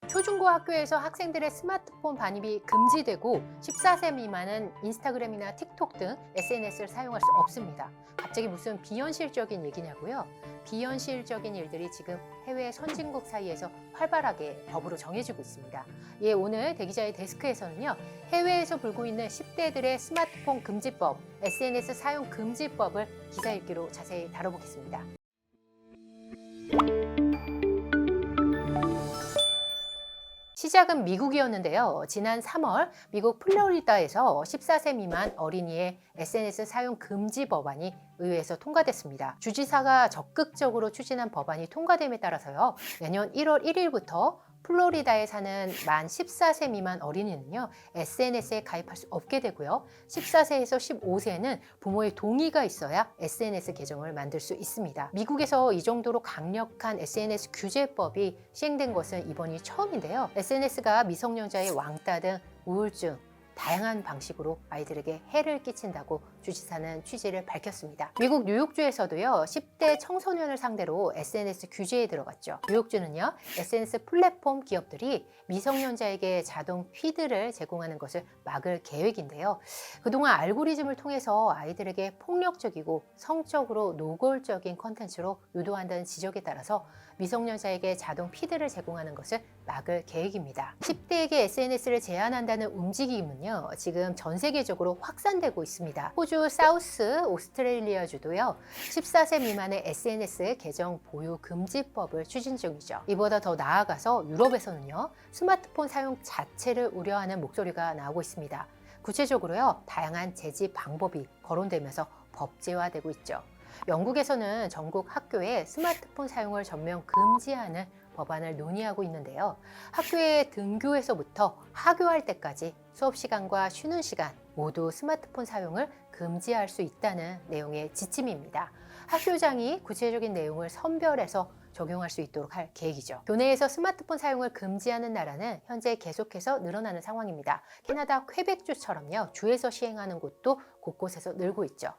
초중고 학교에서 학생들의 스마트폰 반입이 금지되고 14세 미만은 인스타그램이나 틱톡 등 SNS를 사용할 수 없습니다. 갑자기 무슨 비현실적인 얘기냐고요? 비현실적인 일들이 지금 해외 선진국 사이에서 활발하게 법으로 정해지고 있습니다. 예, 오늘 대기자의 데스크에서는요, 해외에서 불고 있는 10대들의 스마트폰 금지법, SNS 사용 금지법을 기사 읽기로 자세히 다뤄보겠습니다. 시작은 미국이었는데요. 지난 3월 미국 플로리다에서 14세 미만 어린이의 SNS 사용 금지 법안이 의회에서 통과됐습니다. 주지사가 적극적으로 추진한 법안이 통과됨에 따라서요. 내년 1월 1일부터 플로리다에 사는 만 14세 미만 어린이는요, SNS에 가입할 수 없게 되고요. 14세에서 15세는 부모의 동의가 있어야 SNS 계정을 만들 수 있습니다. 미국에서 이 정도로 강력한 SNS 규제법이 시행된 것은 이번이 처음인데요. SNS가 미성년자의 왕따 등 우울증, 다양한 방식으로 아이들에게 해를 끼친다고 주지사는 취지를 밝혔습니다. 미국 뉴욕주에서도요, 10대 청소년을 상대로 SNS 규제에 들어갔죠. 뉴욕주는요, SNS 플랫폼 기업들이 미성년자에게 자동 피드를 제공하는 것을 막을 계획인데요. 그동안 알고리즘을 통해서 아이들에게 폭력적이고 성적으로 노골적인 컨텐츠로 유도한다는 지적에 따라서 미성년자에게 자동 피드를 제공하는 것을 막을 계획입니다. 10대에게 SNS를 제한한다는 움직임은요, 지금 전 세계적으로 확산되고 있습니다. 호주 사우스 오스트레일리아주도요, 14세 미만의 SNS 계정 보유 금지법을 추진 중이죠. 이보다 더 나아가서 유럽에서는요, 스마트폰 사용 자체를 우려하는 목소리가 나오고 있습니다. 구체적으로요, 다양한 제지 방법이 거론되면서 법제화되고 있죠. 영국에서는 전국 학교에 스마트폰 사용을 전면 금지하는 법안을 논의하고 있는데요. 학교의 등교에서부터 하교할 때까지 수업 시간과 쉬는 시간 모두 스마트폰 사용을 금지할 수 있다는 내용의 지침입니다. 학교장이 구체적인 내용을 선별해서 적용할 수 있도록 할 계획이죠. 교내에서 스마트폰 사용을 금지하는 나라는 현재 계속해서 늘어나는 상황입니다. 캐나다 퀘벡주처럼요, 주에서 시행하는 곳도 곳곳에서 늘고 있죠.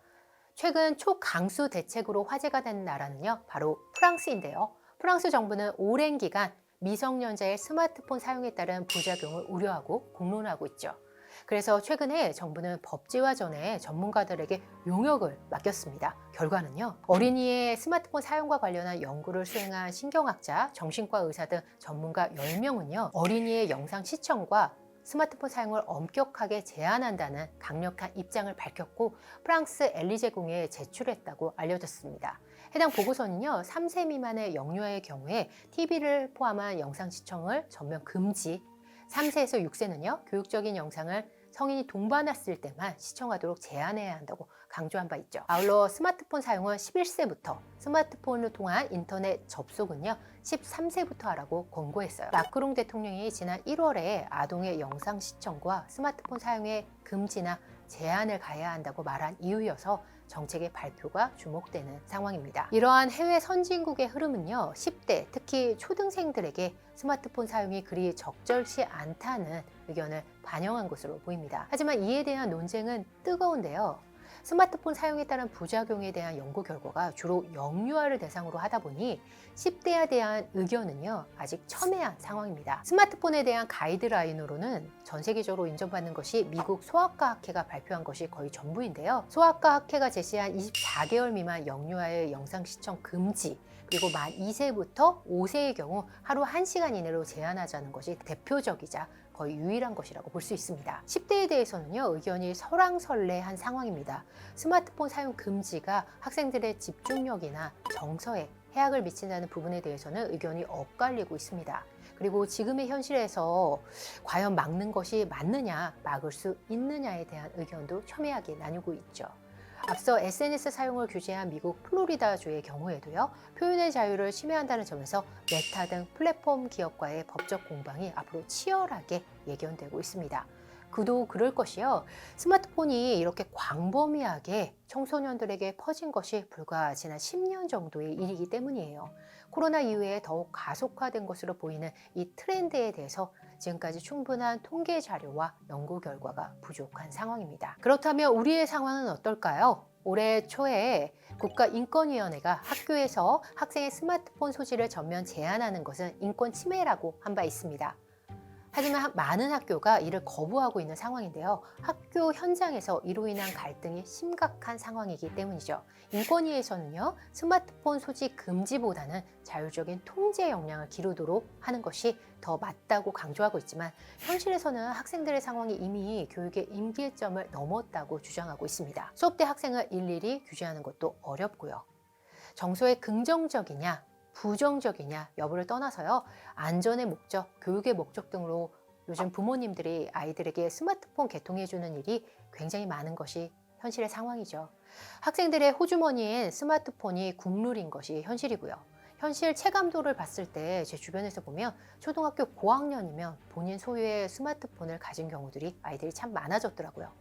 최근 초강수 대책으로 화제가 된 나라는요, 바로 프랑스인데요. 프랑스 정부는 오랜 기간 미성년자의 스마트폰 사용에 따른 부작용을 우려하고 공론하고 있죠. 그래서 최근에 정부는 법제화 전에 전문가들에게 용역을 맡겼습니다. 결과는요, 어린이의 스마트폰 사용과 관련한 연구를 수행한 신경학자, 정신과 의사 등 전문가 10명은요, 어린이의 영상 시청과 스마트폰 사용을 엄격하게 제한한다는 강력한 입장을 밝혔고 프랑스 엘리제궁에 제출했다고 알려졌습니다. 해당 보고서는요, 3세 미만의 영유아의 경우에 TV를 포함한 영상 시청을 전면 금지, 3세에서 6세는요, 교육적인 영상을 성인이 동반했을 때만 시청하도록 제한해야 한다고 강조한 바 있죠. 아울러 스마트폰 사용은 11세부터, 스마트폰을 통한 인터넷 접속은요, 13세부터 하라고 권고했어요. 마크롱 대통령이 지난 1월에 아동의 영상 시청과 스마트폰 사용의 금지나 제한을 가해야 한다고 말한 이유여서 정책의 발표가 주목되는 상황입니다. 이러한 해외 선진국의 흐름은요, 10대, 특히 초등생들에게 스마트폰 사용이 그리 적절치 않다는 의견을 반영한 것으로 보입니다. 하지만 이에 대한 논쟁은 뜨거운데요. 스마트폰 사용에 따른 부작용에 대한 연구 결과가 주로 영유아를 대상으로 하다 보니 10대에 대한 의견은요, 아직 첨예한 상황입니다. 스마트폰에 대한 가이드라인으로는 전 세계적으로 인정받는 것이 미국 소아과 학회가 발표한 것이 거의 전부인데요. 소아과 학회가 제시한 24개월 미만 영유아의 영상 시청 금지, 그리고 만 2세부터 5세의 경우 하루 1시간 이내로 제한하자는 것이 대표적이자 거의 유일한 것이라고 볼 수 있습니다. 10대에 대해서는요, 의견이 설왕설래한 상황입니다. 스마트폰 사용 금지가 학생들의 집중력이나 정서에 해악을 미친다는 부분에 대해서는 의견이 엇갈리고 있습니다. 그리고 지금의 현실에서 과연 막는 것이 맞느냐, 막을 수 있느냐에 대한 의견도 첨예하게 나뉘고 있죠. 앞서 SNS 사용을 규제한 미국 플로리다주의 경우에도요, 표현의 자유를 침해한다는 점에서 메타 등 플랫폼 기업과의 법적 공방이 앞으로 치열하게 예견되고 있습니다. 그도 그럴 것이요, 스마트폰이 이렇게 광범위하게 청소년들에게 퍼진 것이 불과 지난 10년 정도의 일이기 때문이에요. 코로나 이후에 더욱 가속화된 것으로 보이는 이 트렌드에 대해서 지금까지 충분한 통계 자료와 연구 결과가 부족한 상황입니다. 그렇다면 우리의 상황은 어떨까요? 올해 초에 국가인권위원회가 학교에서 학생의 스마트폰 소지를 전면 제한하는 것은 인권 침해라고 한 바 있습니다. 하지만 많은 학교가 이를 거부하고 있는 상황인데요. 학교 현장에서 이로 인한 갈등이 심각한 상황이기 때문이죠. 인권위에서는요, 스마트폰 소지 금지보다는 자율적인 통제 역량을 기르도록 하는 것이 더 맞다고 강조하고 있지만 현실에서는 학생들의 상황이 이미 교육의 임계점을 넘었다고 주장하고 있습니다. 수업 때 학생을 일일이 규제하는 것도 어렵고요. 정서의 긍정적이냐 부정적이냐 여부를 떠나서요, 안전의 목적, 교육의 목적 등으로 요즘 부모님들이 아이들에게 스마트폰 개통해주는 일이 굉장히 많은 것이 현실의 상황이죠. 학생들의 호주머니엔 스마트폰이 국룰인 것이 현실이고요. 현실 체감도를 봤을 때 제 주변에서 보면 초등학교 고학년이면 본인 소유의 스마트폰을 가진 경우들이 아이들이 참 많아졌더라고요.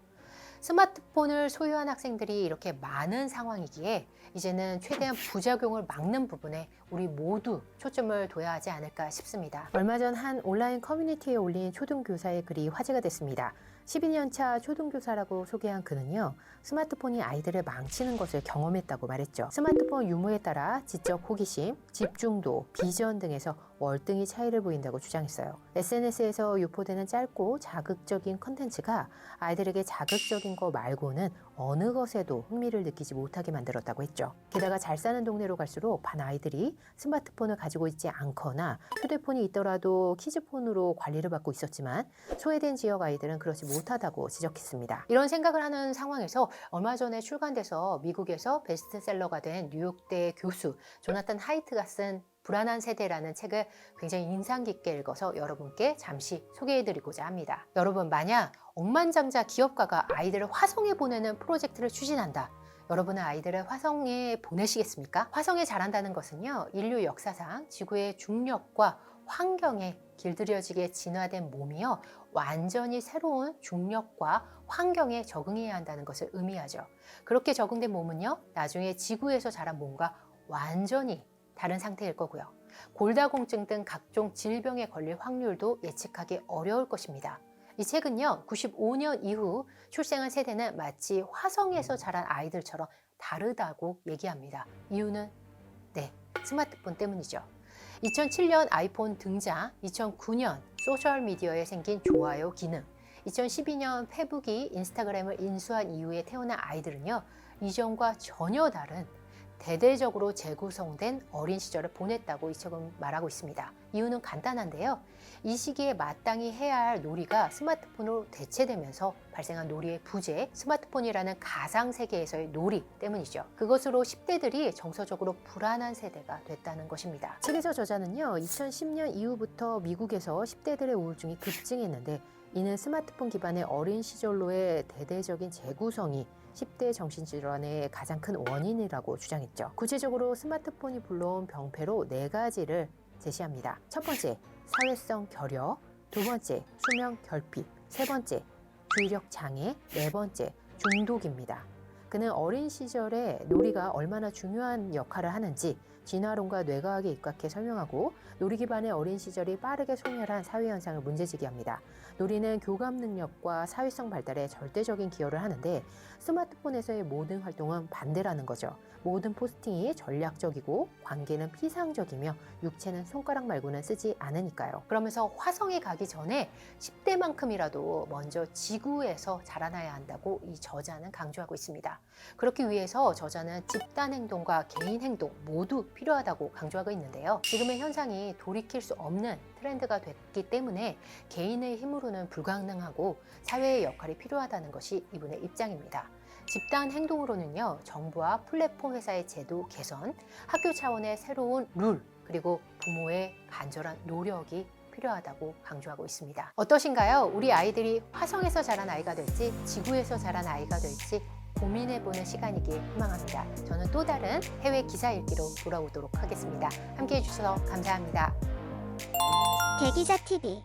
스마트폰을 소유한 학생들이 이렇게 많은 상황이기에 이제는 최대한 부작용을 막는 부분에 우리 모두 초점을 둬야 하지 않을까 싶습니다. 얼마 전 한 온라인 커뮤니티에 올린 초등교사의 글이 화제가 됐습니다. 12년차 초등교사라고 소개한 그는요, 스마트폰이 아이들을 망치는 것을 경험했다고 말했죠. 스마트폰 유무에 따라 지적 호기심, 집중도, 비전 등에서 월등히 차이를 보인다고 주장했어요. SNS에서 유포되는 짧고 자극적인 컨텐츠가 아이들에게 자극적인 거 말고는 어느 것에도 흥미를 느끼지 못하게 만들었다고 했죠. 게다가 잘 사는 동네로 갈수록 반 아이들이 스마트폰을 가지고 있지 않거나 휴대폰이 있더라도 키즈폰으로 관리를 받고 있었지만 소외된 지역 아이들은 그렇지 못하다고 지적했습니다. 이런 생각을 하는 상황에서 얼마 전에 출간돼서 미국에서 베스트셀러가 된 뉴욕대 교수 조나탄 하이트가 쓴 불안한 세대라는 책을 굉장히 인상 깊게 읽어서 여러분께 잠시 소개해드리고자 합니다. 여러분, 만약 억만장자 기업가가 아이들을 화성에 보내는 프로젝트를 추진한다. 여러분은 아이들을 화성에 보내시겠습니까? 화성에 자란다는 것은요, 인류 역사상 지구의 중력과 환경에 길들여지게 진화된 몸이요, 완전히 새로운 중력과 환경에 적응해야 한다는 것을 의미하죠. 그렇게 적응된 몸은요, 나중에 지구에서 자란 몸과 완전히 다른 상태일 거고요. 골다공증 등 각종 질병에 걸릴 확률도 예측하기 어려울 것입니다. 이 책은요, 95년 이후 출생한 세대는 마치 화성에서 자란 아이들처럼 다르다고 얘기합니다. 이유는 스마트폰 때문이죠. 2007년 아이폰 등장, 2009년 소셜미디어에 생긴 좋아요 기능, 2012년 페북이 인스타그램을 인수한 이후에 태어난 아이들은요, 이전과 전혀 다른 대대적으로 재구성된 어린 시절을 보냈다고 이 책은 말하고 있습니다. 이유는 간단한데요. 이 시기에 마땅히 해야 할 놀이가 스마트폰으로 대체되면서 발생한 놀이의 부재, 스마트폰이라는 가상세계에서의 놀이 때문이죠. 그것으로 10대들이 정서적으로 불안한 세대가 됐다는 것입니다. 책에서 저자는요, 2010년 이후부터 미국에서 10대들의 우울증이 급증했는데 이는 스마트폰 기반의 어린 시절로의 대대적인 재구성이 10대 정신질환의 가장 큰 원인이라고 주장했죠. 구체적으로 스마트폰이 불러온 병폐로 4가지를 제시합니다. 첫 번째, 사회성 결여, 두 번째, 수면 결핍, 세 번째, 주의력 장애, 네 번째, 중독입니다. 그는 어린 시절에 놀이가 얼마나 중요한 역할을 하는지 진화론과 뇌과학에 입각해 설명하고 놀이 기반의 어린 시절이 빠르게 소멸한 사회현상을 문제제기합니다. 놀이는 교감 능력과 사회성 발달에 절대적인 기여를 하는데 스마트폰에서의 모든 활동은 반대라는 거죠. 모든 포스팅이 전략적이고 관계는 피상적이며 육체는 손가락 말고는 쓰지 않으니까요. 그러면서 화성에 가기 전에 10대만큼이라도 먼저 지구에서 자라나야 한다고 이 저자는 강조하고 있습니다. 그렇기 위해서 저자는 집단 행동과 개인 행동 모두 필요하다고 강조하고 있는데요. 지금의 현상이 돌이킬 수 없는 트렌드가 됐기 때문에 개인의 힘으로는 불가능하고 사회의 역할이 필요하다는 것이 이분의 입장입니다. 집단 행동으로는요, 정부와 플랫폼 회사의 제도 개선, 학교 차원의 새로운 룰, 그리고 부모의 간절한 노력이 필요하다고 강조하고 있습니다. 어떠신가요? 우리 아이들이 화성에서 자란 아이가 될지 지구에서 자란 아이가 될지 고민해보는 시간이길 희망합니다. 저는 또 다른 해외 기사 읽기로 돌아오도록 하겠습니다. 함께해 주셔서 감사합니다. 대기자 TV